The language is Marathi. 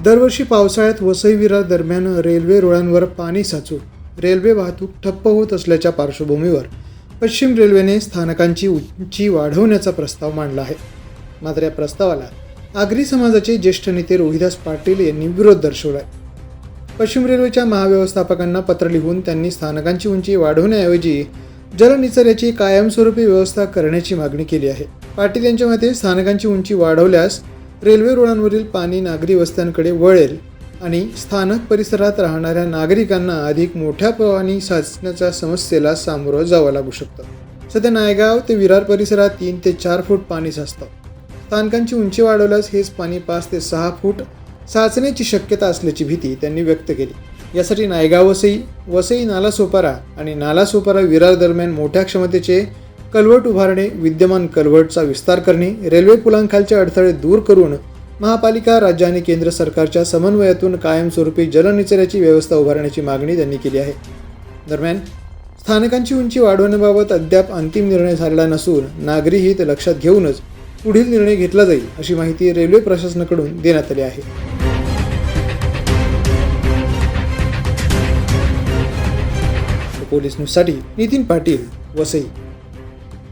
दरवर्षी पावसाळ्यात वसई विरार दरम्यान रेल्वे रुळांवर पाणी साचून रेल्वे वाहतूक ठप्प होत असल्याच्या पार्श्वभूमीवर पश्चिम रेल्वेने स्थानकांची उंची वाढवण्याचा प्रस्ताव मांडला आहे. मात्र या प्रस्तावाला आगरी समाजाचे ज्येष्ठ नेते रोहिदास पाटील यांनी विरोध दर्शवला आहे. पश्चिम रेल्वेच्या महाव्यवस्थापकांना पत्र लिहून त्यांनी स्थानकांची उंची वाढवण्याऐवजी जलनिचऱ्याची कायमस्वरूपी व्यवस्था करण्याची मागणी केली आहे. पाटील यांच्या मते स्थानकांची उंची वाढवल्यास रेल्वे रुळांवरील पाणी नागरी वस्त्यांकडे वळेल आणि स्थानक परिसरात राहणाऱ्या नागरिकांना अधिक मोठ्या पाणी साचण्याच्या समस्येला सामोरं जावं लागू शकतं. सध्या नायगाव ते विरार परिसरात 3 ते 4 फूट पाणी साचतं. स्थानकांची उंची वाढवल्यास हेच पाणी 5 ते 6 फूट साचण्याची शक्यता असल्याची भीती त्यांनी व्यक्त केली. यासाठी नायगाव वसई नालासोपारा आणि नालासोपारा विरार दरम्यान मोठ्या क्षमतेचे कलवट उभारणे, विद्यमान कलवटचा विस्तार करणे, रेल्वे पुलांखालचे अडथळे दूर करून महापालिका, राज्य आणि केंद्र सरकारच्या समन्वयातून कायमस्वरूपी जलनिचऱ्याची व्यवस्था उभारण्याची मागणी त्यांनी केली आहे. दरम्यान स्थानकांची उंची वाढवण्याबाबत अद्याप अंतिम निर्णय झालेला नसून नागरी हित लक्षात घेऊनच पुढील निर्णय घेतला जाईल अशी माहिती रेल्वे प्रशासनाकडून देण्यात आली आहे. पोलीस न्यूजसाठी नितीन पाटील, वसई.